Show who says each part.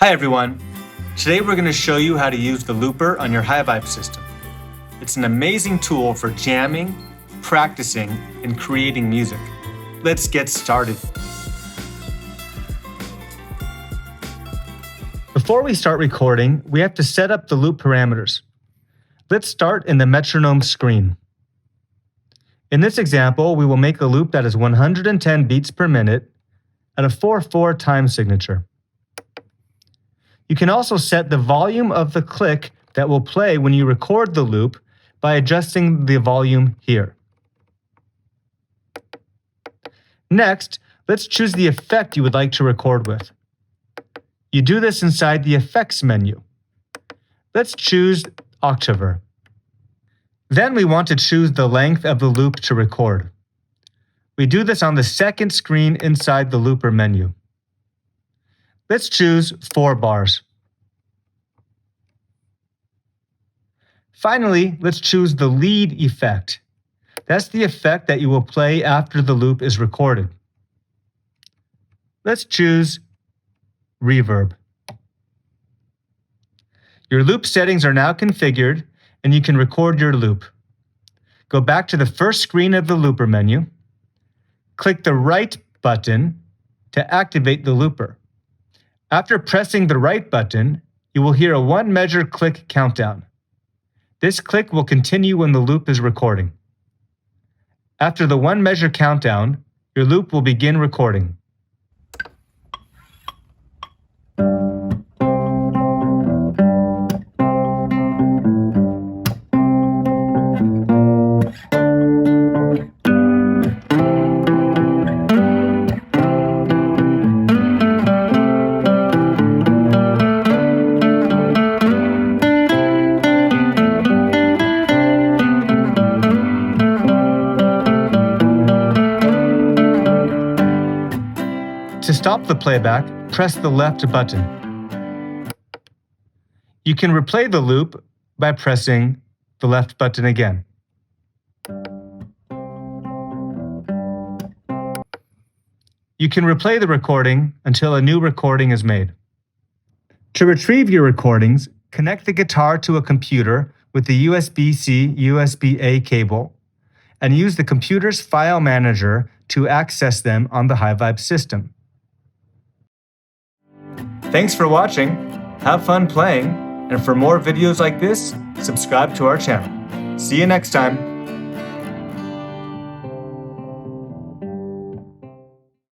Speaker 1: Hi everyone! Today we're going to show you how to use the looper on your HiVibe system. It's an amazing tool for jamming, practicing, and creating music. Let's get started. Before we start recording, we have to set up the loop parameters. Let's start in the metronome screen. In this example, we will make a loop that is 110 beats per minute at a 4/4 time signature. You can also set the volume of the click that will play when you record the loop by adjusting the volume here. Next, let's choose the effect you would like to record with. You do this inside the Effects menu. Let's choose Octaver. Then we want to choose the length of the loop to record. We do this on the second screen inside the looper menu. Let's choose 4 bars. Finally, let's choose the lead effect. That's the effect that you will play after the loop is recorded. Let's choose reverb. Your loop settings are now configured, and you can record your loop. Go back to the first screen of the looper menu. Click the right button to activate the looper. After pressing the right button, you will hear a 1-measure click countdown. This click will continue when the loop is recording. After the 1-measure countdown, your loop will begin recording. To stop the playback, press the left button. You can replay the loop by pressing the left button again. You can replay the recording until a new recording is made. To retrieve your recordings, connect the guitar to a computer with the USB-C, USB-A cable, and use the computer's file manager to access them on the HiVibe system. Thanks for watching, have fun playing, and for more videos like this, subscribe to our channel. See you next time.